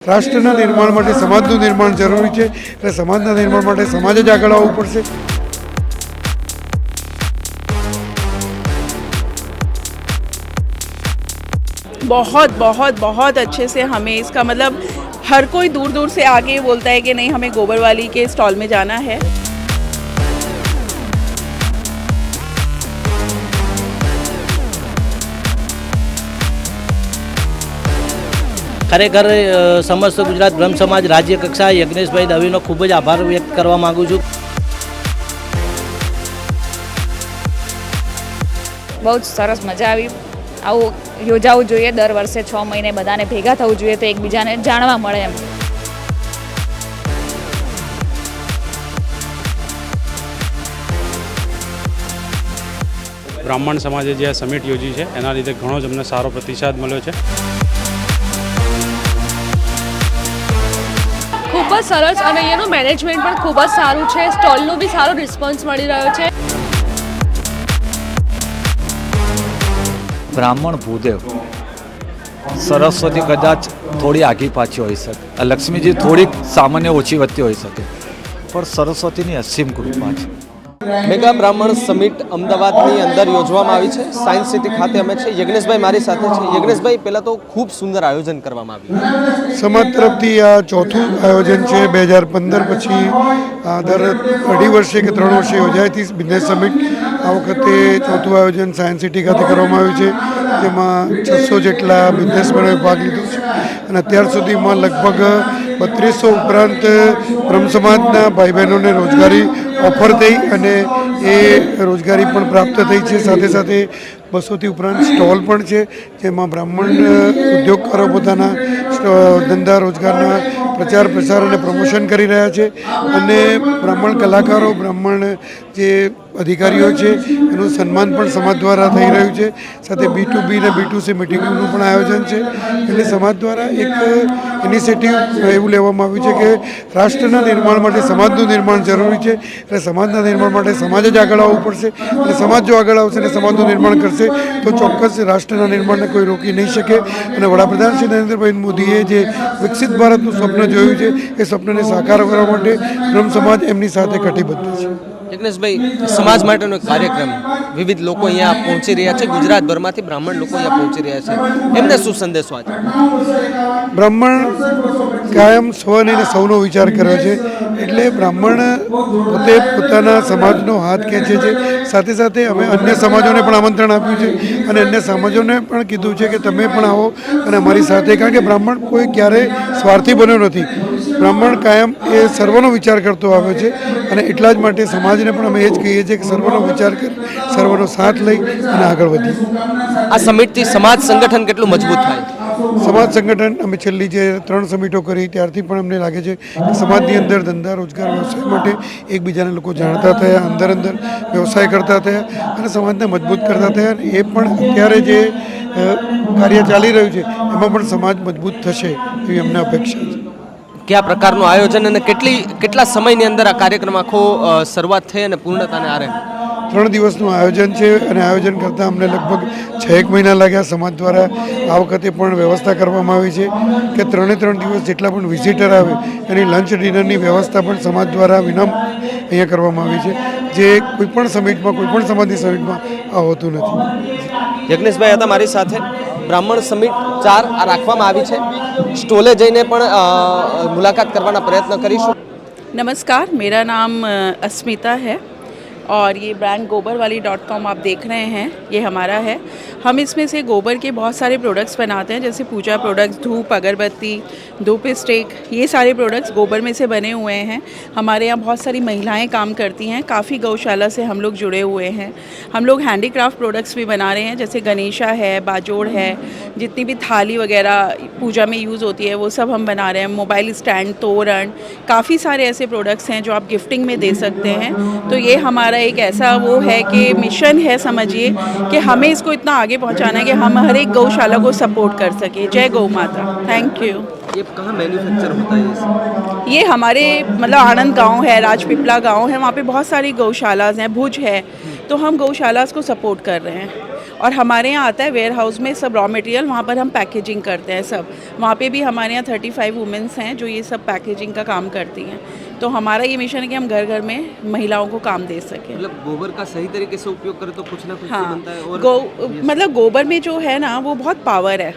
રાષ્ટ્રના નિર્માણ માટે સમાજનું નિર્માણ જરૂરી છે એટલે સમાજના નિર્માણ માટે સમાજ જ આગળ આવવું પડશે। बहुत बहुत बहुत अच्छे से हमें इसका मतलब हर कोई दूर दूर से आके बोलता है कि नहीं हमें गोबर वाली के स्टॉल में जाना है। खरेखर समस्त गुजरात ब्रह्म समाज राज्य कक्षा यज्ञेशभाई दवेनो खूब ज आभार व्यक्त करवा मांगू छूँ। बहुत सरस मजा आई। આવું યોજાવું જોઈએ દર વર્ષે 6 મહિને બધાને ભેગા થવું જોઈએ તો એકબીજાને જાણવા મળે એમ। બ્રાહ્મણ સમાજે જે આ સમિટ યોજી છે એના લીધે ઘણો જ અમને સારો પ્રતિસાદ મળ્યો છે। ખૂબ જ સરસ અને એનું મેનેજમેન્ટ પણ ખૂબ જ સારું છે। સ્ટોલનો બી સારો રિસ્પોન્સ મળી રહ્યો છે। બ્રાહ્મણ ભૂદેવ સરસ્વતી કદાચ થોડી આગી પાછી હોઈ શકે, લક્ષ્મીજી થોડીક સામાન્ય ઓછી વધતી હોઈ શકે, પણ સરસ્વતીની અસીમ કૃપા છે। મેગા બ્રાહ્મણ સમિટ અમદાવાદની અંદર યોજવામાં આવી છે। સાયન્સ સિટી ખાતે અમે છે। યજ્ઞેશભાઈ મારી સાથે છે। યજ્ઞેશભાઈ, પહેલાં તો ખૂબ સુંદર આયોજન કરવામાં આવ્યું। સમાજ તરફથી આ ચોથું આયોજન છે। 2015 પછી દર 2.5 વર્ષે કે 3 વર્ષે યોજાતી બિઝનેસ સમિટ આ વખતે ચોથું આયોજન સાયન્સ સિટી ખાતે કરવામાં આવ્યું છે। તેમાં 600 જેટલા બિઝનેસમેનોએ ભાગ લીધો છે અને અત્યાર સુધીમાં લગભગ 3200 ઉપરાંત બ્રહ્મ સમાજના ભાઈ બહેનોને રોજગારી ઓફર થઈ અને એ રોજગારી પણ પ્રાપ્ત થઈ છે। સાથે સાથે 200થી ઉપરાંત સ્ટોલ પણ છે જેમાં બ્રાહ્મણ ઉદ્યોગકારો પોતાના ધંધા રોજગારના પ્રચાર પ્રસાર અને પ્રમોશન કરી રહ્યા છે અને બ્રાહ્મણ કલાકારો બ્રાહ્મણ જે અધિકારીઓ છે એનું સન્માન પણ સમાજ દ્વારા થઈ રહ્યું છે। સાથે B2B અને B2C મિટિંગનું પણ આયોજન છે। એટલે સમાજ દ્વારા એક ઇનિશિયેટિવ એવું લેવામાં આવ્યું છે કે રાષ્ટ્રના નિર્માણ માટે સમાજનું નિર્માણ જરૂરી છે એટલે સમાજના નિર્માણ માટે સમાજ જ આગળ આવવું પડશે અને સમાજ જો આગળ આવશે અને સમાજનું નિર્માણ કરશે તો ચોક્કસ રાષ્ટ્રના નિર્માણને કોઈ રોકી નહીં શકે અને વડાપ્રધાન શ્રી નરેન્દ્રભાઈ મોદીએ જે વિકસિત ભારતનું સ્વપ્ન જોયું છે એ સ્વપ્નને સાકાર કરવા માટે બ્રહ્મ સમાજ એમની સાથે કટિબદ્ધ છે। યજ્ઞેશભાઈ, સમાજ માટેનો એક કાર્યક્રમ, વિવિધ લોકો અહીંયા પહોંચી રહ્યા છે। ગુજરાતભરમાંથી બ્રાહ્મણ લોકો અહીંયા પહોંચી રહ્યા છે, એમને શું સંદેશો આજે? બ્રાહ્મણ કાયમ સ્વને સૌનો વિચાર કર્યો છે એટલે બ્રાહ્મણ પોતે પોતાના સમાજનો હાથ ખેંચે છે। સાથે સાથે અમે અન્ય સમાજોને પણ આમંત્રણ આપ્યું છે અને અન્ય સમાજોને પણ કીધું છે કે તમે પણ આવો અને અમારી સાથે, કારણ કે બ્રાહ્મણ કોઈ ક્યારેય સ્વાર્થી બન્યો નથી। બ્રાહ્મણ કાયમ એ સર્વનો વિચાર કરતો આવ્યો છે અને એટલા જ માટે સમાજને પણ અમે એ જ કહીએ છીએ કે સર્વનો વિચાર કરી સર્વનો સાથ લઈ અને આગળ વધીએ। આ સમિટથી સમાજ સંગઠન કેટલું મજબૂત થાય? સમાજ સંગઠન અમે છેલ્લી જે 3 સમિટો કરી ત્યારથી પણ અમને લાગે છે કે સમાજની અંદર ધંધા રોજગાર વ્યવસાય માટે એકબીજાને લોકો જાણતા થયા, અંદર વ્યવસાય કરતા થયા અને સમાજને મજબૂત કરતા થયા અને એ પણ અત્યારે જે કાર્ય ચાલી રહ્યું છે એમાં પણ સમાજ મજબૂત થશે એવી અમને અપેક્ષા છે। કયા પ્રકારનું આયોજન અને કેટલા સમયની અંદર આ કાર્યક્રમ આખો શરૂઆત થઈ અને પૂર્ણતાને આરે? 3 દિવસનું આયોજન છે અને આયોજન કરતાં અમને લગભગ 6 મહિના લાગ્યા। સમાજ દ્વારા આ વખતે પણ વ્યવસ્થા કરવામાં આવી છે કે 3 દિવસ જેટલા પણ વિઝિટર આવે એની લંચ ડિનરની વ્યવસ્થા પણ સમાજ દ્વારા વિનામ અહીંયા કરવામાં આવી છે, જે કોઈપણ સમિટમાં કોઈપણ સમાજની સમિટમાં આ હોતું નથી। યજ્ઞેશભાઈ હતા મારી સાથે। બ્રાહ્મણ સમિટ 4 આ રાખવામાં આવી છે। સ્ટોલે જઈને પણ મુલાકાત કરવાના પ્રયત્ન કરીશું। नमस्कार, मेरा नाम अस्मिता है और ये ब्रांड gobarwali.com आप देख रहे हैं, ये हमारा है। हम इसमें से गोबर के बहुत सारे प्रोडक्ट्स बनाते हैं, जैसे पूजा प्रोडक्ट्स, धूप, अगरबत्ती, धूप स्टिक, ये सारे प्रोडक्ट्स गोबर में से बने हुए हैं। हमारे यहाँ बहुत सारी महिलाएं काम करती हैं, काफ़ी गौशाला से हम लोग जुड़े हुए हैं। हम लोग हैंडीक्राफ्ट प्रोडक्ट्स भी बना रहे हैं, जैसे गणेशा है, बाजोड़ है, जितनी भी थाली वगैरह पूजा में यूज़ होती है वो सब हम बना रहे हैं। मोबाइल स्टैंड, तोरण, काफ़ी सारे ऐसे प्रोडक्ट्स हैं जो आप गिफ्टिंग में दे सकते हैं। तो ये हमारा एक ऐसा वो है कि मिशन है, समझिए कि हमें इसको इतना आगे पहुंचाना है कि हम हर एक गौशाला को सपोर्ट कर सकें। जय गौ माता। Thank you. ये कहाँ मैन्युफैक्चर होता है? ये हमारे मतलब आनंद गांव है, राजपीपला गांव है, वहाँ पे बहुत सारी गौशालाज हैं, भुज है, तो हम गौशालाज को सपोर्ट कर रहे हैं। और हमारे यहाँ आता है वेयर हाउस में सब रॉ मटेरियल, वहाँ पर हम पैकेजिंग करते हैं सब। वहाँ पे भी हमारे यहाँ 35 वुमेंस हैं जो ये सब पैकेजिंग का काम करती हैं। तो हमारा ये मिशन है कि हम घर घर में महिलाओं को काम दे सकें। मतलब गोबर का सही तरीके से उपयोग करें तो कुछ ना कुछ तो हाँ, बनता है। और मतलब गोबर में जो है ना वो बहुत पावर है,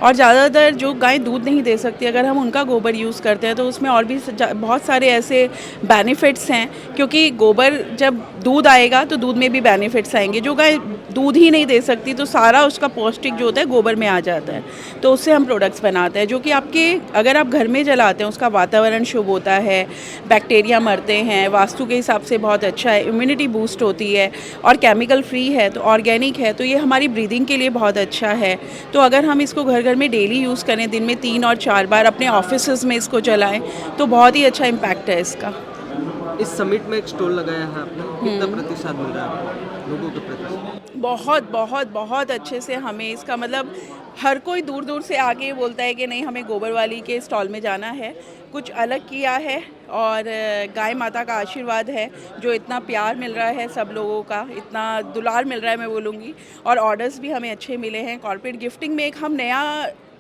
और ज़्यादातर जो गाय दूध नहीं दे सकती, अगर हम उनका गोबर यूज़ करते हैं तो उसमें और भी बहुत सारे ऐसे बेनिफिट्स हैं, क्योंकि गोबर जब दूध आएगा तो दूध में भी बेनिफिट्स आएंगे। जो गाय दूध ही नहीं दे सकती तो सारा उसका पौष्टिक जो होता है गोबर में आ जाता है, तो उससे हम प्रोडक्ट्स बनाते हैं जो कि आपके अगर आप घर में जलाते हैं उसका वातावरण शुभ होता है, बैक्टीरिया मरते हैं, वास्तु के हिसाब से बहुत अच्छा है, इम्यूनिटी बूस्ट होती है और केमिकल फ्री है, तो ऑर्गेनिक है, तो ये हमारी ब्रीदिंग के लिए बहुत अच्छा है। तो अगर हम इसको घर घर में डेली यूज़ करें, दिन में 3 और 4 बार, अपने ऑफिसेज में इसको जलाएं, तो बहुत ही अच्छा इम्पैक्ट है इसका। इस समिट में एक स्टॉल लगाया है आपने, कितना प्रतिशत मिल रहा है लोगों के प्रति? बहुत बहुत बहुत अच्छे से हमें इसका मतलब हर कोई दूर दूर से आके बोलता है कि नहीं हमें गोबर वाली के स्टॉल में जाना है, कुछ अलग किया है। और गाय माता का आशीर्वाद है जो इतना प्यार मिल रहा है, सब लोगों का इतना दुलार मिल रहा है मैं बोलूँगी, और ऑर्डर्स भी हमें अच्छे मिले हैं। कॉर्पोरेट गिफ्टिंग में एक हम नया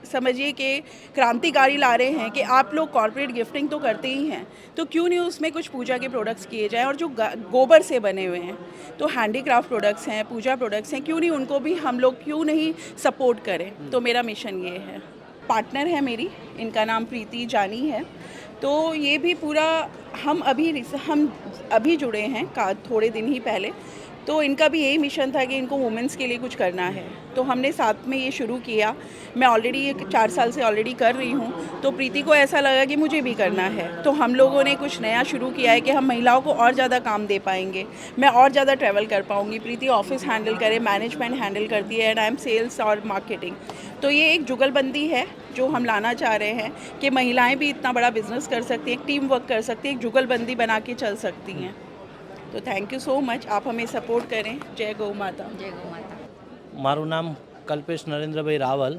समझिए कि क्रांतिकारी ला रहे हैं कि आप लोग कॉर्पोरेट गिफ्टिंग तो करते ही हैं, तो क्यों नहीं उसमें कुछ पूजा के प्रोडक्ट्स किए जाएं, और जो गोबर से बने हुए हैं तो हैंडीक्राफ्ट प्रोडक्ट्स हैं, पूजा प्रोडक्ट्स हैं, क्यों नहीं उनको भी हम लोग क्यों नहीं सपोर्ट करें। तो मेरा मिशन ये है। पार्टनर है मेरी, इनका नाम प्रीति जानी है। तो ये भी पूरा हम अभी जुड़े हैं थोड़े दिन ही पहले, तो इनका भी यही मिशन था कि इनको वुमेंस के लिए कुछ करना है, तो हमने साथ में ये शुरू किया। मैं ऑलरेडी ये 4 साल से ऑलरेडी कर रही हूँ, तो प्रीति को ऐसा लगा कि मुझे भी करना है, तो हम लोगों ने कुछ नया शुरू किया है कि हम महिलाओं को और ज़्यादा काम दे पाएंगे, मैं और ज़्यादा ट्रैवल कर पाऊँगी। प्रीति ऑफिस हैंडल करे, मैनेजमेंट हैंडल करती है, एंड आई एम सेल्स और मार्केटिंग। तो ये एक जुगलबंदी है जो हम लाना चाह रहे हैं कि महिलाएँ भी इतना बड़ा बिजनेस कर सकती हैं, टीम वर्क कर सकती हैं, एक जुगलबंदी बना के चल सकती हैं। तो थैंक यू सो मच, आप हमें सपोर्ट करें। जय गौ माता। जय गौ माता। મારું નામ કલ્પેશ નરેન્દ્રભાઈ રાવલ,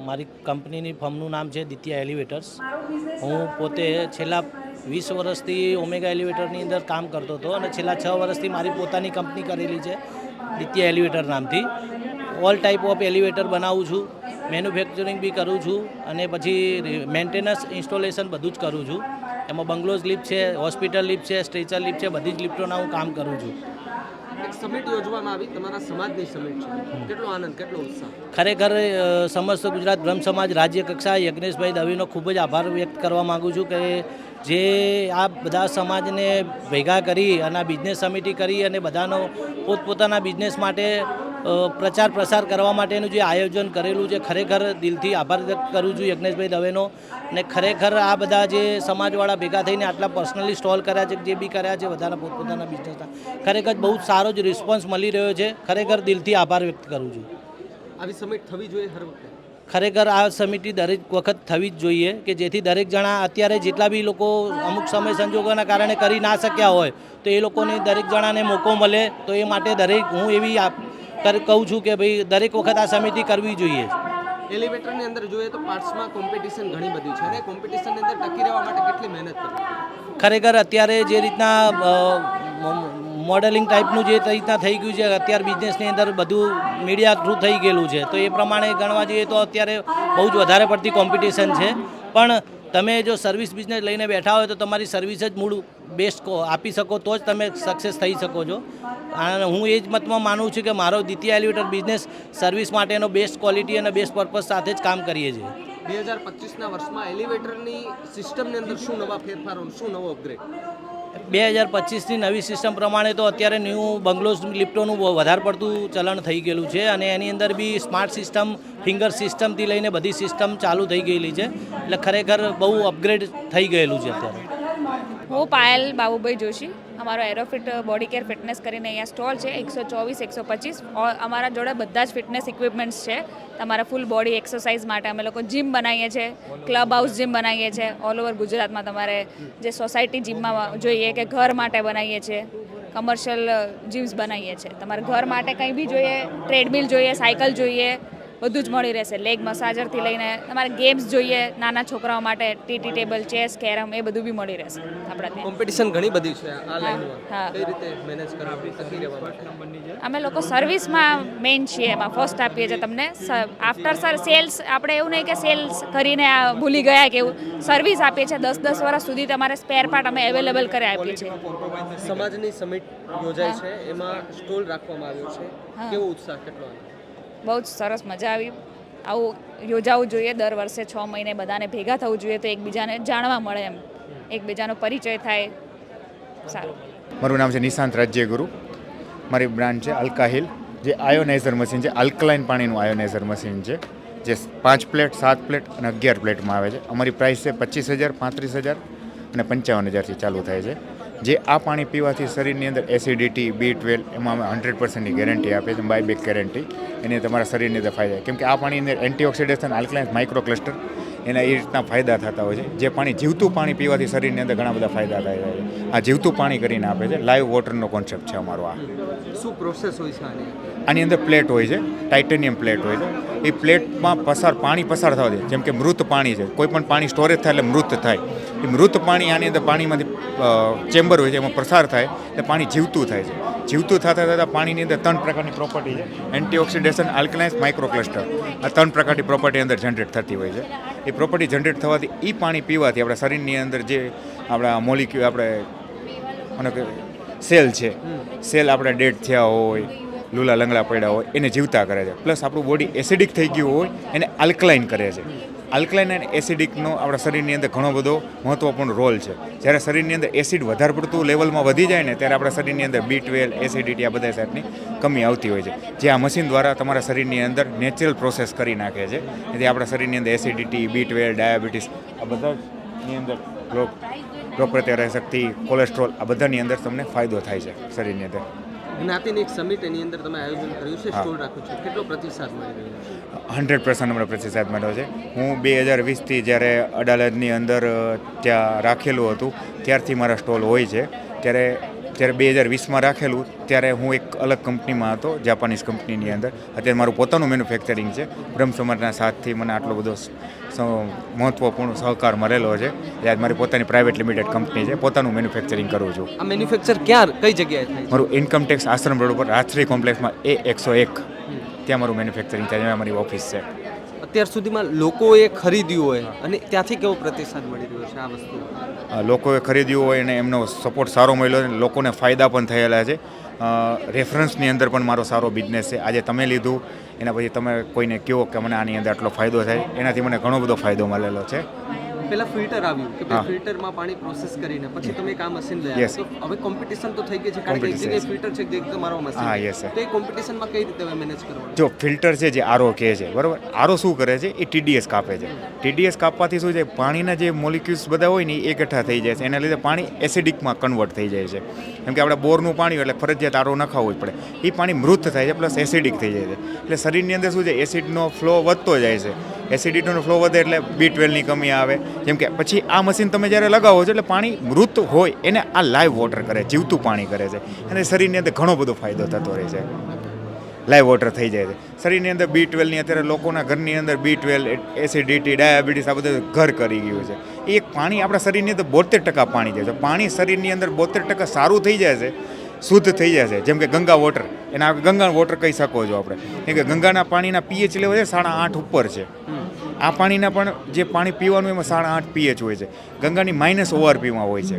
મારી કંપનીની ફર્મનું નામ છે દિત્યા એલિવેટર્સ. હું પોતે છેલ્લા 20 વર્ષથી ઓમેગા એલિવેટરની અંદર કામ કરતો હતો અને છેલ્લા 6 વર્ષથી મારી પોતાની કંપની કરેલી છે દિત્યા એલિવેટર નામથી. ઓલ ટાઈપ ઓફ એલિવેટર બનાવું છું, મેન્યુફેક્ચરિંગ બી કરું છું અને પછી મેન્ટેનન્સ ઇન્સ્ટોલેશન બધું જ કરું છું. એમાં બંગલોઝ લિફ્ટ છે, હોસ્પિટલ લિફ્ટ છે, સ્ટ્રેચર લિફ્ટ છે, બધી જ લિફ્ટોના હું કામ કરું છું. એક સમિટ યોજવામાં આવી, તમારા સમાજની સમિટ છે, કેટલો આનંદ, કેટલો ઉત્સાહ? ખરેખર સમસ્ત ગુજરાત બ્રહ્મ સમાજ રાજ્ય કક્ષાએ યજ્ઞેશભાઈ દવેનો ખૂબ જ આભાર વ્યક્ત કરવા માગું છું કે જે આ બધા સમાજને ભેગા કરી અને આ બિઝનેસ સમિતિ કરી અને બધાનો પોતપોતાના બિઝનેસ માટે પ્રચાર પ્રસાર કરવા માટેનું જે આયોજન કરેલું છે, ખરેખર દિલથી આભાર વ્યક્ત કરું છું યજ્ઞેશભાઈ દવેનો. અને ખરેખર આ બધા જે સમાજવાળા ભેગા થઈને આટલા પર્સનલી સ્ટોલ કર્યા છે, જે બી કર્યા છે બધાના પોતપોતાના બિઝનેસના, ખરેખર બહુ સારો જ રિસ્પોન્સ મળી રહ્યો છે. ખરેખર દિલથી આભાર વ્યક્ત કરું છું. આવી સમિટ થવી જોઈએ હર વખતે. ખરેખર આ સમિતિ દરેક વખત થવી જ જોઈએ કે જેથી દરેક જણા અત્યારે જેટલા બી લોકો અમુક સમય સંજોગોના કારણે કરી ના શક્યા હોય તો એ લોકોને દરેક જણાને મોકો મળે, તો એ માટે દરેક હું એવી કહું છું કે ભાઈ દરેક વખત આ સમિતિ કરવી જોઈએ. એલિવેટરની અંદર જોઈએ તો પાર્ટ્સમાં કોમ્પિટિશન ઘણી બધી છે અને કોમ્પિટિશનની અંદર ટકી રહેવા માટે કેટલી મહેનત કરવી? ખરેખર અત્યારે જે રીતના મોડેલિંગ ટાઈપનું જે રીતના થઈ ગયું છે, અત્યારે બિઝનેસની અંદર બધું મીડિયા થ્રુ થઈ ગયેલું છે, તો એ પ્રમાણે ગણવા જઈએ તો અત્યારે બહુ જ વધારે પડતી કોમ્પિટિશન છે. પણ તમે જો સર્વિસ બિઝનેસ લઈને બેઠા હોય તો તમારી સર્વિસ જ મૂળ બેસ્ટ આપી શકો તો જ તમે સક્સેસ થઈ શકો છો. અને હું એ જ મતમાં માનું છું કે મારો દિત્યા એલિવેટર બિઝનેસ સર્વિસ માટેનો બેસ્ટ ક્વોલિટી અને બેસ્ટ પર્પઝ સાથે જ કામ કરીએ છીએ. 2025ના વર્ષમાં એલિવેટરની સિસ્ટમની અંદર શું નવા ફેરફારો, શું નવો અપગ્રેડ? 2025ની નવી સિસ્ટમ પ્રમાણે તો અત્યારે ન્યૂ બંગલોઝ લિફ્ટોનું વધારે પડતું ચલણ થઈ ગયેલું છે અને એની અંદર બી સ્માર્ટ સિસ્ટમ, ફિંગર સિસ્ટમથી લઈને બધી સિસ્ટમ ચાલુ થઈ ગયેલી છે, એટલે ખરેખર બહુ અપગ્રેડ થઈ ગયેલું છે અત્યારે. હું પાયલ બાબુભાઈ જોશી, અમારો એરોફિટ બોડી કેર ફિટનેસ કરીને અહીંયા સ્ટોલ છે 124, 125. અમારા જોડે બધા જ ફિટનેસ ઇક્વિપમેન્ટ્સ છે. તમારા ફૂલ બોડી એક્સરસાઇઝ માટે અમે લોકો જીમ બનાવીએ છીએ, ક્લબ હાઉસ જીમ બનાવીએ છીએ ઓલ ઓવર ગુજરાતમાં. તમારે જે સોસાયટી જીમમાં જોઈએ કે ઘર માટે બનાવીએ છીએ, કમર્શિયલ જીમ્સ બનાવીએ છીએ. તમારે ઘર માટે કંઈ બી જોઈએ, ટ્રેડમિલ જોઈએ, સાયકલ જોઈએ, બધું જ મળી રહેશે. લેગ મસાજરથી લઈને તમારે ગેમ્સ જોઈએ નાના છોકરાઓ માટે, ટીટી ટેબલ, ચેસ, કેરમ, એ બધું બી મળી રહેશે આપણા ત્યાં. કોમ્પિટિશન ઘણી બધી છે આ લાઈનમાં. હા. કઈ રીતે મેનેજ કરવી ટકી રહેવા માટે? અમે લોકો સર્વિસમાં મેઇન છીએ, એમાં ફર્સ્ટ આપીએ છીએ તમને. આફ્ટર સેલ્સ આપણે એવું નહીં કે સેલ્સ કરીને આ ભૂલી ગયા કે એવું, સર્વિસ આપીએ છીએ. 10-10 વર્ષ સુધી તમારે સ્પેર પાર્ટ અમે અવેલેબલ કરી આપીએ છીએ. સમાજની સમિટ યોજાય છે, એમાં સ્ટોલ રાખવામાં આવ્યો છે. કેવો ઉત્સાહ, કેટલો આનંદ? બહુ જ સરસ, મજા આવી. આવું યોજાવું જોઈએ દર વર્ષે 6 મહિને, બધાને ભેગા થવું જોઈએ તો એકબીજાને જાણવા મળે, એમ એકબીજાનો પરિચય થાય. સારું. મારું નામ છે નિશાંત રાજ્યગુરુ. મારી બ્રાન્ડ છે અલ્કાહિલ, જે આયોનાઇઝર મશીન છે, આલ્કલાઇન પાણીનું આયોનાઇઝર મશીન છે, જે 5 પ્લેટ, 7 પ્લેટ અને 11 પ્લેટમાં આવે છે. અમારી પ્રાઇસ છે 25,000, 35,000 અને 55,000થી ચાલુ થાય છે. જે આ પાણી પીવાથી શરીરની અંદર એસિડિટી, B12 એમાં અમે 100%ની ગેરંટી આપીએ છીએ, બાય બેક ગેરંટી. એને તમારા શરીરની અંદર ફાયદા, કેમ કે આ પાણીની અંદર એન્ટીઓક્સિડેશન, આલ્કલાઇન, માઇક્રો ક્લસ્ટર એના એ રીતના ફાયદા થતા હોય છે. જે પાણી જીવતું પાણી પીવાથી શરીરની અંદર ઘણા બધા ફાયદા થાય છે. આ જીવતું પાણી કરીને આપે છે. લાઈવ વોટરનો કોન્સેપ્ટ છે અમારો. આ શું પ્રોસેસ હોય છે આની અંદર પ્લેટ હોય છે, ટાઇટેનિયમ પ્લેટ હોય છે. એ પ્લેટમાં પાણી પસાર થવા દે, જેમ કે મૃત પાણી છે, કોઈ પણ પાણી સ્ટોરેજ થાય એટલે મૃત થાય. એ મૃત પાણી આની અંદર પાણીમાંથી ચેમ્બર હોય છે, એમાં પ્રસાર થાય એટલે પાણી જીવતું થાય છે. જીવતું થતાં થતાં પાણીની અંદર 3 પ્રકારની પ્રોપર્ટી છે, એન્ટીઓક્સિડેશન, આલ્કલાઇન્સ, માઇક્રો ક્લસ્ટર. આ 3 પ્રકારની પ્રોપર્ટી અંદર જનરેટ થતી હોય છે. એ પ્રોપર્ટી જનરેટ થવાથી એ પાણી પીવાથી આપણા શરીરની અંદર જે આપણા મોલિક્યુલ, આપણે સેલ છે, સેલ આપણા ડેડ થયા હોય, લૂલા લંગડા પડ્યા હોય, એને જીવતા કરે છે. પ્લસ આપણું બોડી એસિડિક થઈ ગયું હોય એને આલ્કલાઇન કરે છે. આલ્કલાઇન અને એસિડિકનો આપણા શરીરની અંદર ઘણો બધો મહત્વપૂર્ણ રોલ છે. જ્યારે શરીરની અંદર એસિડ વધારે પડતું લેવલમાં વધી જાય ને, ત્યારે આપણા શરીરની અંદર B12, એસિડિટી, આ બધા જાતની કમી આવતી હોય છે. જે આ મશીન દ્વારા તમારા શરીરની અંદર નેચરલ પ્રોસેસ કરી નાખે છે. એટલે આપણા શરીરની અંદર એસિડિટી, B12, ડાયાબિટીસ આ બધાની અંદર રોગ પ્રતિકારક શક્તિ, કોલેસ્ટ્રોલ આ બધાની અંદર તમને ફાયદો થાય છે શરીરની અંદર. જ્ઞાતિની એક સમિટ એની અંદર તમે આયોજન કર્યું છે, સ્ટોલ રાખ્યો છે, કેટલો પ્રતિસાદ મળી રહ્યો છે? 100% અમને પ્રતિસાદ મળ્યો છે. હું 2020થી જ્યારે અડાલજની અંદર ત્યાં રાખેલું હતું ત્યારથી મારા સ્ટોલ હોય છે. ત્યારે 2020માં રાખેલું ત્યારે હું એક અલગ કંપનીમાં હતો, જાપાનીઝ કંપનીની અંદર. અત્યારે મારું પોતાનું મેન્યુફેક્ચરિંગ છે. બ્રહ્મ સમાજના સાથથી મને આટલો બધો મહત્વપૂર્ણ સહકાર મળેલો છે. આજ મારી પોતાની પ્રાઇવેટ લિમિટેડ કંપની છે, પોતાનું મેન્યુફેક્ચરિંગ કરું છું. આ મેન્યુફેક્ચર કઈ જગ્યાએ થાય છે? મારું ઇન્કમટેક્સ આશ્રમ રોડ ઉપર રાજશ્રી કોમ્પ્લેક્સમાં A101 ત્યાં મારું મેન્યુફેક્ચરિંગ થાય છે, મારી ઓફિસ છે. અત્યાર સુધીમાં લોકોએ ખરીદ્યું હોય અને ત્યાંથી કેવો પ્રતિસાદ મળી રહ્યો છે આ વસ્તુ? લોકોએ ખરીદ્યું હોય અને એમનો સપોર્ટ સારો મળ્યો છે, લોકોને ફાયદા પણ થયેલા છે. રેફરન્સની અંદર પણ મારો સારો બિઝનેસ છે. આજે તમે લીધું એના પછી તમે કોઈને કહો કે મને આની અંદર આટલો ફાયદો થાય, એનાથી મને ઘણો બધો ફાયદો મળેલો છે. પહેલા ફિલ્ટર આવ્યું કે ભાઈ ફિલ્ટરમાં પાણી પ્રોસેસ કરીને પછી તમે એક આ મશીન લઈ આવ્યા. તો હવે કોમ્પિટિશન તો થઈ ગઈ છે, કારણ કે એક જગ્યાએ ફિલ્ટર છે, એક તમારો મશીન. તો એ કોમ્પિટિશનમાં કઈ રીતે હવે મેનેજ કરવાનું? જો ફિલ્ટર છે, જે આરો કહે છે, બરાબર, આરો શું કરે છે, એ TDS કાપે છે. TDS કાપવાથી શું છે, પાણીના જે મોલિક્યુલ્સ બધા હોય ને એ એકઠા થઈ જાય છે. એના લીધે પાણી એસિડિકમાં કન્વર્ટ થઈ જાય છે. કેમ કે આપણે બોરનું પાણી એટલે ફરજિયાત આરો નખાવવું જ પડે. એ પાણી મૃત થાય છે, પ્લસ એસિડિક થઈ જાય છે. એટલે શરીરની અંદર શું છે, એસિડનો ફ્લો વધતો જાય છે. એસિડિટીનો ફ્લો વધે એટલે B12ની કમી આવે. જેમ કે પછી આ મશીન તમે જ્યારે લગાવો છો એટલે પાણી મૃત હોય એને આ લાઈવ વોટર કરે, જીવતું પાણી કરે છે. અને શરીરની અંદર ઘણો બધો ફાયદો થતો રહે છે. લાઈવ વોટર થઈ જાય છે. શરીરની અંદર B12ની અત્યારે લોકોના ઘરની અંદર B12, એસિડિટી, ડાયાબિટીસ આ બધું ઘર કરી ગયું છે. એ એક પાણી આપણા શરીરની અંદર 72% પાણી જાય છે. પાણી શરીરની અંદર 72% સારું થઈ જાય છે, શુદ્ધ થઈ જાય છે. જેમ કે ગંગા વોટર, એના ગંગા વોટર કહી શકો છો આપણે. કેમ કે ગંગાના પાણીના pH લેવલ છે 8.5 ઉપર છે. આ પાણીના પણ જે પાણી પીવાનું એમાં 8.5 pH હોય છે. ગંગાની -ORPમાં હોય છે.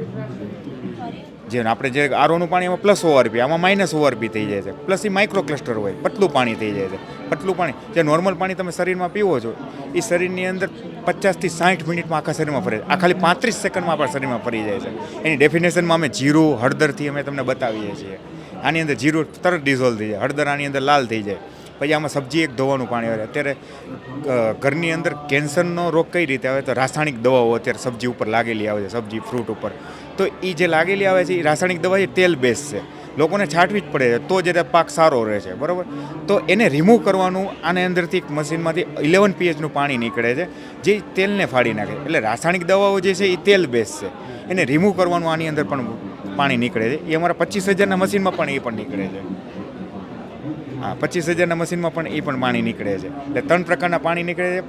જે આપણે જે આરોનું પાણી એમાં +ORP, આમાં -ORP થઈ જાય છે. પ્લસ એ માઇક્રો ક્લસ્ટર હોય, પતલું પાણી થઈ જાય છે. પતલું પાણી જે નોર્મલ પાણી તમે શરીરમાં પીવો છો એ શરીરની અંદર 50 થી 60 મિનિટમાં આખા શરીરમાં ફરે. આ ખાલી 35 સેકન્ડમાં આપણા શરીરમાં ફરી જાય છે. એની ડેફિનેશનમાં અમે જીરું, હળદરથી અમે તમને બતાવીએ છીએ. આની અંદર જીરું તરત ડિઝોલ્વ થઈ જાય, હળદર આની અંદર લાલ થઈ જાય. પછી આમાં સબ્જી એક ધોવાનું પાણી આવે. અત્યારે ઘરની અંદર કેન્સરનો રોગ કઈ રીતે આવે તો રાસાયણિક દવાઓ અત્યારે સબ્જી ઉપર લાગેલી આવે છે, સબ્જી ફ્રૂટ ઉપર. તો એ જે લાગેલી આવે છે એ રાસાયણિક દવા એ તેલ બેઝ છે. લોકોને છાંટવી જ પડે છે તો જ પાક સારો રહે છે, બરાબર. તો એને રિમૂવ કરવાનું આને અંદરથી એક મશીનમાંથી 11 pHનું પાણી નીકળે છે, જે તેલને ફાડી નાખે. એટલે રાસાયણિક દવાઓ જે છે એ તેલ બેઝ છે, એને રિમૂવ કરવાનું આની અંદર પણ પાણી નીકળે છે. એ અમારા 25,000ના મશીનમાં પણ એ પણ નીકળે છે. હા 25,000ના મશીનમાં પણ એ પણ પાણી નીકળે છે. એટલે 3 પ્રકારના પાણી નીકળે છે,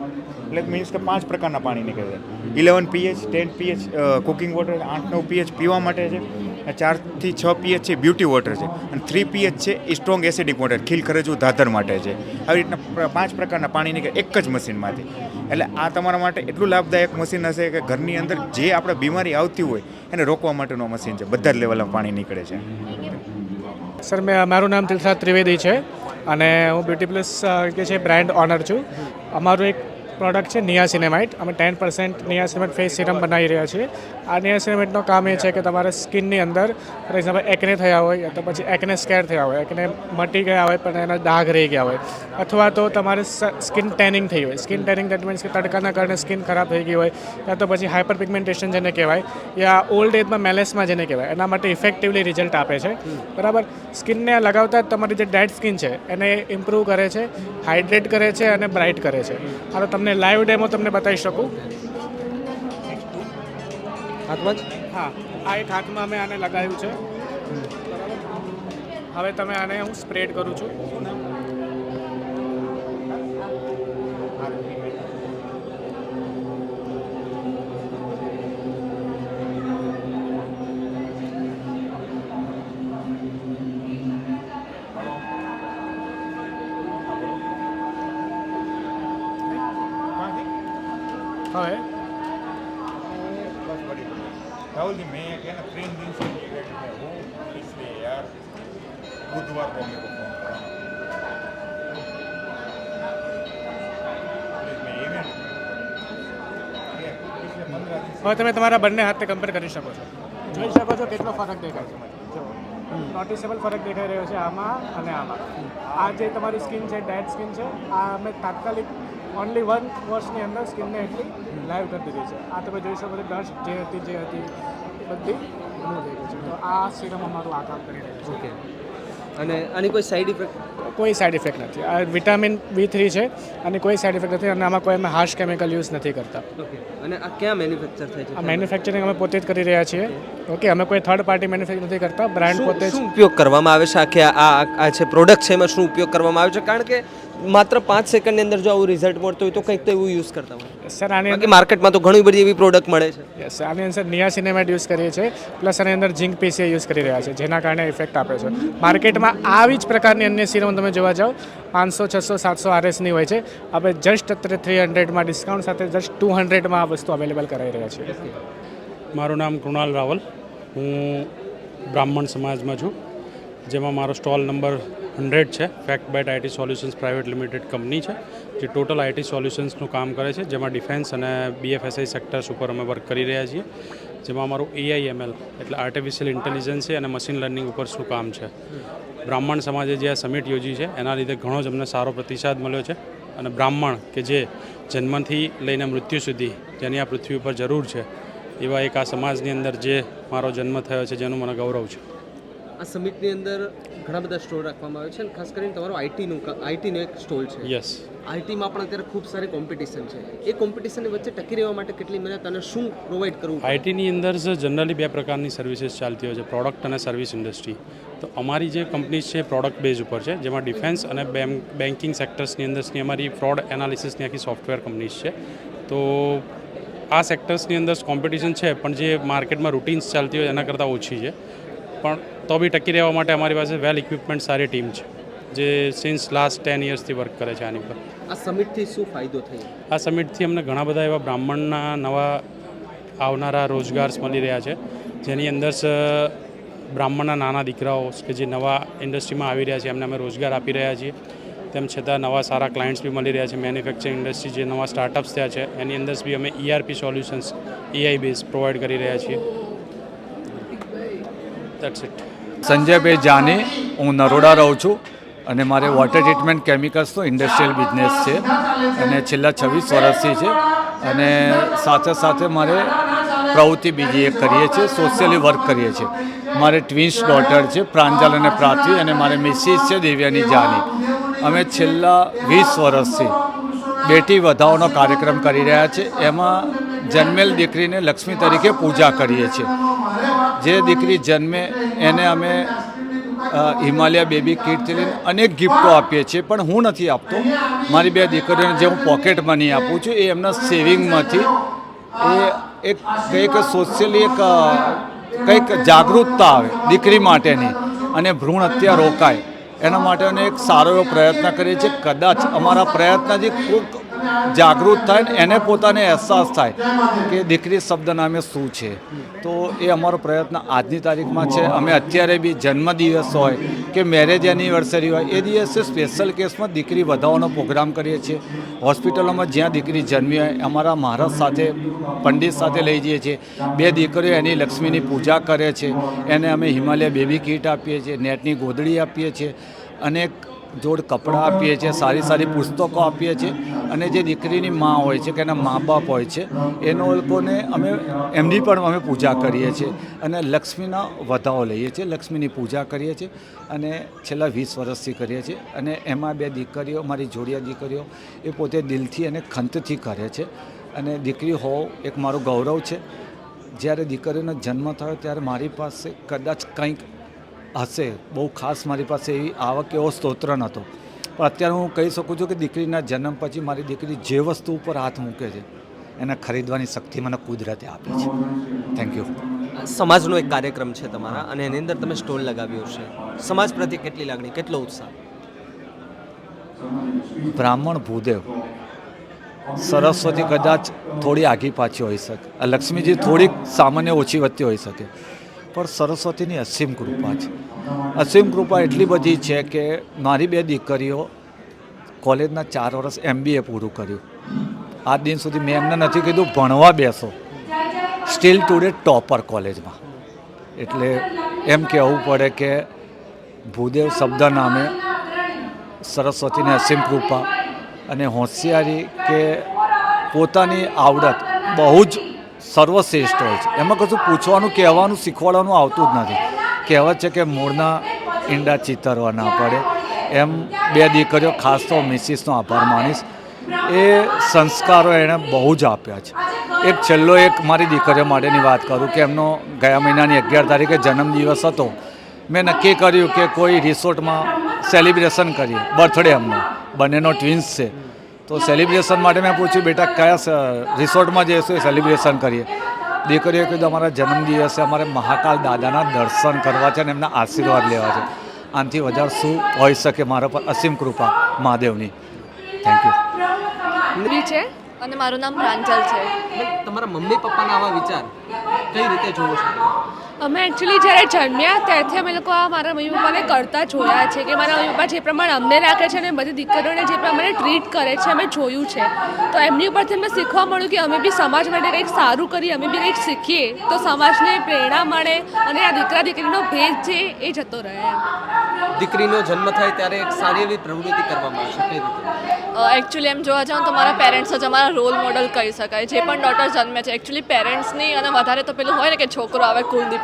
એટલે મીન્સ કે 5 પ્રકારના પાણી નીકળે છે. 11 pH, 10 pH cooking water, 8-9 pH પીવા માટે છે, 4 થી 6 pH છે બ્યુટી વોટર છે, અને 3 pH છે એ સ્ટ્રોંગ એસિડિક વોટર ખીલ ખરજવું ધાધર માટે છે. આવી રીતના 5 પ્રકારના પાણી નીકળે એક જ મશીનમાંથી. એટલે આ તમારા માટે એટલું લાભદાયક મશીન હશે કે ઘરની અંદર જે આપણે બીમારી આવતી હોય એને રોકવા માટેનું મશીન છે. બધા જ લેવલમાં પાણી નીકળે છે. સર મારું નામ તિલસાદ ત્રિવેદી છે અને હું બ્યુટી પ્લસ કે છે બ્રાન્ડ ઓનર છું. અમારું એક પ્રોડક્ટ છે નિયાસિનેમાઇડ. અમે 10% નિયાસિનેમાઇડ ફેસ સિરમ બનાવી રહ્યા છીએ. આ નિયાસિનેમાઇડનું કામ એ છે કે તમારા સ્કિનની અંદર ફોર એક્ઝામ્પલ એકને થયા હોય યા તો પછી એકને સ્કેર થયા હોય, એકને મટી ગયા હોય પણ એના ડાઘ રહી ગયા હોય, અથવા તો તમારે સ્કિન ટેનિંગ થઈ હોય. સ્કિન ટેનિંગ દેટ મીન્સ કે તડકાના કારણે સ્કિન ખરાબ થઈ ગઈ હોય, યા તો પછી હાઇપર પિગમેન્ટેશન જેને કહેવાય, યા ઓલ્ડ એજમાં મેલેસમાં જેને કહેવાય, એના માટે ઇફેક્ટિવલી રિઝલ્ટ આપે છે. બરાબર. સ્કિનને લગાવતા જ તમારી જે ડેડ સ્કિન છે એને ઇમ્પ્રૂવ કરે છે, હાઇડ્રેટ કરે છે અને બ્રાઇટ કરે છે. હાલો તમને લાઈવ ડેમો તમને બતાવી શકું. હાથમાં જ હા, આ એક હાથમાં મેં આને લગાવ્યું છે. હવે તમે આને હું સ્પ્રેડ કરું છું. હવે राहुल जी मैं क्या ना 3 दिन से ये वेट में हूँ, इसलिए यार बुधवार को मेरे को फोन करा मैं इवेंट पिछले 15 दिन હવે તમે તમારા બંને હાથને કમ્પેર કરી શકો છો. જોઈ શકો છો કેટલો ફરક દેખાય છે. જો નોટિસેબલ ફરક દેખાઈ રહ્યો છે આમાં અને આમાં. આ જે તમારી સ્કિન છે ડેડ સ્કિન છે, આ અમે તાત્કાલિક ઓનલી 1 વર્ષની અંદર સ્કિનને એટલી લાઈવ કરી દીધી છે. આ તમે જોઈ શકો છો ડસ્ટ જે હતી એ બધી રિમૂવ થઈ ગઈ છે. તો આ સિરમ અમારું આ કામ કરી રહ્યું છે. અને આની કોઈ સાઈડ ઇફેક્ટ? કોઈ સાઈડ ઇફેક્ટ નથી. આ વિટામિન B3 છે અને કોઈ સાઈડ ઇફેક્ટ નથી, અને આમાં કોઈ અમે હાર્શ કેમિકલ યુઝ નથી કરતા. ઓકે. અને આ ક્યાં મેન્યુફેક્ચર થાય છે? આ મેન્યુફેક્ચરિંગ અમે પોતે જ કરી રહ્યા છીએ. ઓકે. અમે કોઈ થર્ડ પાર્ટી મેન્યુફેક્ચર નથી કરતા. બ્રાન્ડ પોતે જ. શું ઉપયોગ કરવામાં આવે છે આખે આ છે પ્રોડક્ટ છે એમાં શું ઉપયોગ કરવામાં આવે છે? કારણ કે માત્ર 5 સેકન્ડની અંદર જો આવું રિઝલ્ટ મળતું હોય તો કંઈક તો એવું યુઝ કરતા હોય. સર આની બાકી માર્કેટમાં તો ઘણી બધી એવી પ્રોડક્ટ મળે છે. યસ, આની અંદર નિયાસિનેમાઇડ યુઝ કરીએ છીએ, પ્લસ આની અંદર ઝિંક પીસીએ યુઝ કરી રહ્યા છે, જેના કારણે ઇફેક્ટ આપે છે. માર્કેટમાં આવી જ પ્રકારની અન્ય સિરમ તમે જોવા જાઓ 500, 600, 700 RSની હોય છે. આપણે જસ્ટ અત્યારે 300માં ડિસ્કાઉન્ટ સાથે જસ્ટ 200માં આ વસ્તુ અવેલેબલ કરાવી રહ્યા છીએ. મારું નામ કૃણાલ રાવલ, હું બ્રાહ્મણ સમાજમાં છું, જેમાં મારો સ્ટોલ નંબર 100 છે. Fact byte IT solutions private limited company છે, જે ટોટલ આઈટી સોલ્યુશન્સનું કામ કરે છે, જેમાં ડિફેન્સ અને BFSI સેક્ટર્સ ઉપર અમે વર્ક કરી રહ્યા છીએ. જેમાં અમારું AIML એટલે આર્ટિફિશિયલ ઇન્ટેલિજન્સ છે અને મશીન લર્નિંગ ઉપર શું કામ છે. બ્રાહ્મણ સમાજે જે આ સમિટ યોજી છે એના લીધે ઘણો જ અમને સારો પ્રતિસાદ મળ્યો છે. અને બ્રાહ્મણ કે જે જન્મથી લઈને મૃત્યુ સુધી જેની આ પૃથ્વી ઉપર જરૂર છે, એવા એક આ સમાજની અંદર જે મારો જન્મ થયો છે, જેનું મને ગૌરવ છે. આ સમિટની અંદર ઘણા બધા સ્ટોલ રાખવામાં આવે છે અને ખાસ કરીને તમારો આઈટીનો એક સ્ટોલ છે. યસ. આઈટીમાં પણ અત્યારે ખૂબ સારી કોમ્પિટિશન છે. એ કોમ્પિટિશનની વચ્ચે ટકી રહેવા માટે કેટલી મહેનત અને શું પ્રોવાઈડ કરવું? આઈટીની અંદર જનરલી 2 પ્રકારની સર્વિસીસ ચાલતી હોય છે, પ્રોડક્ટ અને સર્વિસ ઇન્ડસ્ટ્રી. તો અમારી જે કંપની છે પ્રોડક્ટ બેઝ ઉપર છે, જેમાં ડિફેન્સ અને બેન્કિંગ સેક્ટર્સની અંદરની અમારી ફ્રોડ એનાલિસિસની આખી સોફ્ટવેર કંપનીઝ છે. તો આ સેક્ટર્સની અંદર કોમ્પિટિશન છે, પણ જે માર્કેટમાં રૂટીન્સ ચાલતી હોય એના કરતાં ઓછી છે. પણ તો બી ટકી રહેવા માટે અમારી પાસે વેલ ઇક્વિપમેન્ટ સારી ટીમ છે, જે સિન્સ લાસ્ટ 10 યર્સથી વર્ક કરે છે આની પર. આ સમિટથી શું ફાયદો થયો? આ સમિટથી અમને ઘણા બધા એવા બ્રાહ્મણના નવા આવનારા રોજગાર્સ મળી રહ્યા છે, જેની અંદર બ્રાહ્મણના નાના દીકરાઓ કે જે નવા ઇન્ડસ્ટ્રીમાં આવી રહ્યા છે એમને અમે રોજગાર આપી રહ્યા છીએ. તેમ છતાં નવા સારા ક્લાયન્ટ્સ બી મળી રહ્યા છે. મેન્યુફેક્ચરિંગ ઇન્ડસ્ટ્રી જે નવા સ્ટાર્ટઅપ્સ થયા છે એની અંદર બી અમે ERP solutions AI base provide કરી રહ્યા છીએ. That's it. સંજયભાઈ જાની, હું નરોડા રહું છું અને મારે વોટર ટ્રીટમેન્ટ કેમિકલ્સનો ઇન્ડસ્ટ્રીયલ બિઝનેસ છે અને છેલ્લા 26 વર્ષથી છે. અને સાથે સાથે મારે પ્રવૃત્તિ બીજી એક કરીએ છીએ, સોશિયલી વર્ક કરીએ છીએ. મારે ટ્વિન્સ ડોટર છે, પ્રાંજલ અને પ્રાથવી, અને મારે મિસિસ છે દેવ્યાની જાની. અમે છેલ્લા 20 વર્ષથી બેટી વધાવોનો કાર્યક્રમ કરી રહ્યા છીએ. એમાં જન્મેલ દીકરીને લક્ષ્મી તરીકે પૂજા કરીએ છીએ. જે દીકરી જન્મે એને અમે હિમાલય બેબી કિટથી લઈને અનેક ગિફ્ટો આપીએ છીએ. પણ હું નથી આપતો, મારી 2 દીકરીઓને જે હું પોકેટ મની આપું છું એ એમના સેવિંગમાંથી એ એક કંઈક સોશિયલી કંઈક જાગૃતતા આવે દીકરી માટેની અને ભ્રૂણ હત્યા રોકાય એના માટેનો એક સારો એવો પ્રયત્ન કરીએ છીએ. કદાચ અમારા પ્રયત્નથી કોઈક જાગૃત થાય ને એને પોતાને અહેસાસ થાય કે દીકરી શબ્દ નામે શું છે. તો એ અમારો પ્રયત્ન આજની તારીખમાં છે. અમે અત્યારે બી જન્મદિવસ હોય કે મેરેજ એનિવર્સરી હોય એ દિવસે સ્પેશિયલ કેસમાં દીકરી વધાવવાનો પ્રોગ્રામ કરીએ છીએ. હોસ્પિટલોમાં જ્યાં દીકરી જન્મી હોય અમારા મહારાજ સાથે પંડિત સાથે લઈ જઈએ છીએ. 2 દીકરીઓ એની લક્ષ્મીની પૂજા કરે છે. એને અમે હિમાલય બેબી કીટ આપીએ છીએ, નેટની ગોદડી આપીએ છીએ, અનેક જોડ કપડાં આપીએ છીએ, સારી સારી પુસ્તકો આપીએ છીએ. અને જે દીકરીની મા હોય છે કે એના મા બાપ હોય છે એનો લોકોને એમની પણ અમે પૂજા કરીએ છીએ અને લક્ષ્મીના વધાવો લઈએ છીએ, લક્ષ્મીની પૂજા કરીએ છીએ અને છેલ્લા 20 વર્ષથી કરીએ છીએ. અને એમાં 2 દીકરીઓ, મારી જોડિયા દીકરીઓ, એ પોતે દિલથી અને ખંતથી કરે છે. અને દીકરી હોવ એક મારું ગૌરવ છે. જ્યારે દીકરીનો જન્મ થયો ત્યારે મારી પાસે કદાચ કંઈક હશે બહુ ખાસ, મારી પાસે એવી આવક એવો સ્તોત્ર નહોતો. પણ અત્યારે હું કહી શકું છું કે દીકરીના જન્મ પછી મારી દીકરી જે વસ્તુ ઉપર હાથ મૂકે છે એને ખરીદવાની શક્તિ મને કુદરતે આપી છે. Thank you. સમાજનો એક કાર્યક્રમ છે તમારા અને એની અંદર તમે સ્ટોલ લગાવ્યો છે. સમાજ પ્રત્યે કેટલી લાગણી, કેટલો ઉત્સાહ? બ્રાહ્મણ ભૂદેવ, સરસ્વતી કદાચ થોડી આગી પાછી હોઈ શકે, લક્ષ્મીજી થોડીક સામાન્ય ઓછી વચ્ચે હોઈ શકે, પણ સરસ્વતીની અસીમ કૃપા છે. અસીમ કૃપા એટલી બધી છે કે મારી 2 દીકરીઓ કોલેજના 4 વર્ષ MBA પૂરું કર્યું. આજ દિન સુધી મેં એમને નથી કીધું ભણવા બેસો, સ્ટીલ ટુડે ટોપર કોલેજમાં. એટલે એમ કહેવું પડે કે ભૂદેવ શબ્દ નામે સરસ્વતીની અસીમ કૃપા અને હોશિયારી કે પોતાની આવડત બહુ જ સર્વશ્રેષ્ઠ હોય છે. એમાં કશું પૂછવાનું, કહેવાનું, શીખવાડવાનું આવતું જ નથી. કહેવત છે કે મૂળના ઈંડા ચિતરવા ના પડે. એમ 2 દીકરીઓ, ખાસ તો મિસિસનો આભાર માનીશ, એ સંસ્કારો એણે બહુ જ આપ્યા છે. એક છેલ્લો એક મારી દીકરીઓ માટેની વાત કરું કે એમનો ગયા મહિનાની 11 તારીખે જન્મદિવસ હતો. મેં નક્કી કર્યું કે કોઈ રિસોર્ટમાં સેલિબ્રેશન કરીએ, બર્થડે એમનો, બંનેનો ટ્વિન્સ છે. તો સેલિબ્રેશન માટે મેં પૂછ્યું બેટા કયા રિસોર્ટમાં જઈશું એ સેલિબ્રેશન કરીએ. દીકરીએ કીધું અમારા જન્મદિવસે અમારે મહાકાલ દાદાના દર્શન કરવા છે અને એમના આશીર્વાદ લેવા છે. આનાથી વધારે શું હોઈ શકે મારા પર અસીમ કૃપા મહાદેવની. Thank you. છે અને મારું નામ પ્રાંજલ છે. તમારા મમ્મી પપ્પાના આવા વિચાર કઈ રીતે જોવો છો? અમે એકચ્યુઅલી જ્યારે જન્મ્યા ત્યારથી અમે લોકો આ મારા મમ્મી પપ્પાને કરતા જોયા છે કે મારા મમ્મી પપ્પા જે પ્રમાણે અમને રાખે છે અને બધી દીકરીઓને જે પ્રમાણે ટ્રીટ કરે છે અમે જોયું છે. તો એમની ઉપરથી અમને શીખવા મળ્યું કે અમે બી સમાજ માટે કંઈક સારું કરીએ, અમે બી કંઈક શીખીએ તો સમાજને પ્રેરણા મળે અને આ દીકરા દીકરીનો ભેદ છે એ જતો રહે. દીકરીનો જન્મ થાય ત્યારે એક સારી એવી પ્રવૃત્તિ કરવામાં આવશે. કઈ રીતે? એકચ્યુઅલી એમ જોવા જાઉં તો મારા પેરેન્ટ્સ જ અમારા રોલ મોડલ કહી શકાય. જે પણ ડોટર જન્મે છે એકચ્યુઅલી પેરેન્ટ્સની અને વધારે તો પેલું હોય ને કે છોકરો આવે કુલદીપક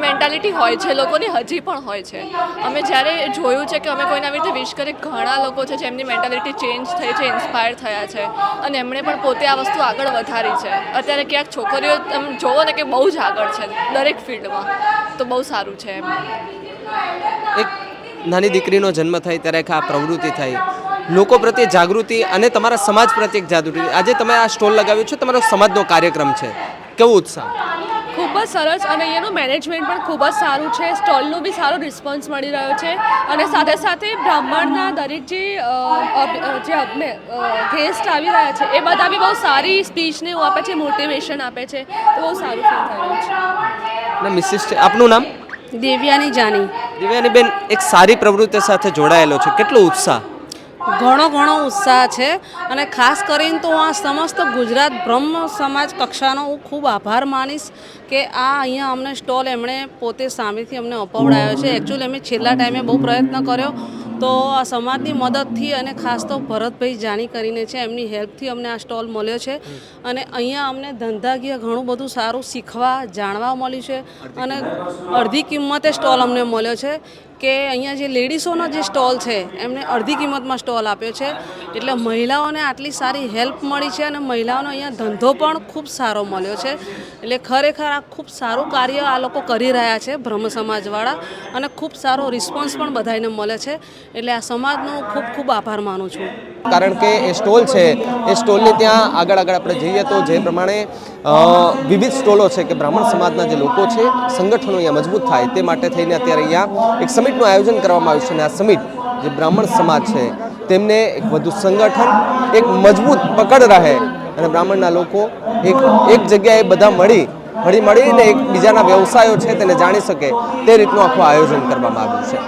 મેન્ટાલિટી હોય છે લોકોની, હજી પણ હોય છે. અમે જ્યારે જોયું છે કે અમે કોઈને આવી રીતે વિશ કરીએ, ઘણા લોકો છે જેમની મેન્ટાલિટી ચેન્જ થઈ છે, ઇન્સ્પાયર થયા છે અને એમણે પણ પોતે આ વસ્તુ આગળ વધારી છે. અત્યારે ક્યાંક છોકરીઓ તમે જોવો ને કે બહુ જ આગળ છે દરેક ફિલ્ડમાં, તો બહુ સારું છે એમ. એક નાની દીકરીનો જન્મ થાય ત્યારે આ પ્રવૃત્તિ થાય, લોકો પ્રત્યે જાગૃતિ અને તમારા સમાજ પ્રત્યે જાગૃતિ. આજે તમે આ સ્ટોલ લગાવ્યો છે, તમારો સમાજનો કાર્યક્રમ છે, કેવો ઉત્સાહ? ખૂબ જ સરસ અને અહીંયાનું મેનેજમેન્ટ પણ ખૂબ જ સારું છે. સ્ટોલનો બી સારો રિસ્પોન્સ મળી રહ્યો છે અને સાથે સાથે બ્રાહ્મણના દરેક જે ગેસ્ટ આવી રહ્યા છે એ બધા બી બહુ સારી સ્પીચને એવું આપે છે, મોટિવેશન આપે છે, તો બહુ સારું ફીલ થઈ રહ્યું છે. ના મિસિસ છે, આપનું નામ? દેવ્યાની જાની. દિવ્યાની બેન, એક સારી પ્રવૃત્તિ સાથે જોડાયેલો છે, કેટલો ઉત્સાહ? ઘણો ઉત્સાહ છે અને ખાસ કરીને તો આ સમસ્ત ગુજરાત બ્રહ્મ સમાજ કક્ષાનો હું ખૂબ આભાર માનીશ કે આ અહીંયા અમને સ્ટોલ એમણે પોતે સામેથી અમને અપાવડાયો છે. એકચ્યુઅલી અમે છેલ્લા ટાઈમે બહુ પ્રયત્ન કર્યો તો આ સમાજની મદદથી અને ખાસ તો ભરતભાઈ જાણી કરીને છે એમની હેલ્પથી અમને આ સ્ટોલ મળ્યો છે અને અહીંયા અમને ધંધાકીય ઘણું બધું સારું શીખવા જાણવા મળ્યું છે અને અડધી કિંમતે સ્ટોલ અમને મળ્યો છે. કે અહીંયા જે લેડીઝોનો જે સ્ટોલ છે એમને અડધી કિંમતમાં સ્ટોલ આપ્યો છે, એટલે મહિલાઓને આટલી સારી હેલ્પ મળી છે અને મહિલાઓનો અહીંયા ધંધો પણ ખૂબ સારો મળ્યો છે. એટલે ખરેખર આ ખૂબ સારું કાર્ય આ લોકો કરી રહ્યા છે બ્રહ્મ સમાજવાળા, અને ખૂબ સારો રિસ્પોન્સ પણ બધાને મળે છે. એટલે આ સમાજનો ખૂબ ખૂબ આભાર માનું છું. કારણ કે એ સ્ટોલ છે એ સ્ટોલની ત્યાં આગળ આપણે જઈએ તો જે પ્રમાણે વિવિધ સ્ટોલો છે કે બ્રાહ્મણ સમાજના જે લોકો છે સંગઠનો અહીંયા મજબૂત થાય તે માટે થઈને અત્યારે અહીંયા એક સમિટનું આયોજન કરવામાં આવ્યું છે. અને આ સમિટ જે બ્રાહ્મણ સમાજ છે તેમને એક વધુ સંગઠન, એક મજબૂત પકડ રહે અને બ્રાહ્મણના લોકો એક જગ્યાએ બધા મળીને એકબીજાના વ્યવસાયો છે તેને જાણી શકે તે રીતનું આખું આયોજન કરવામાં આવ્યું છે.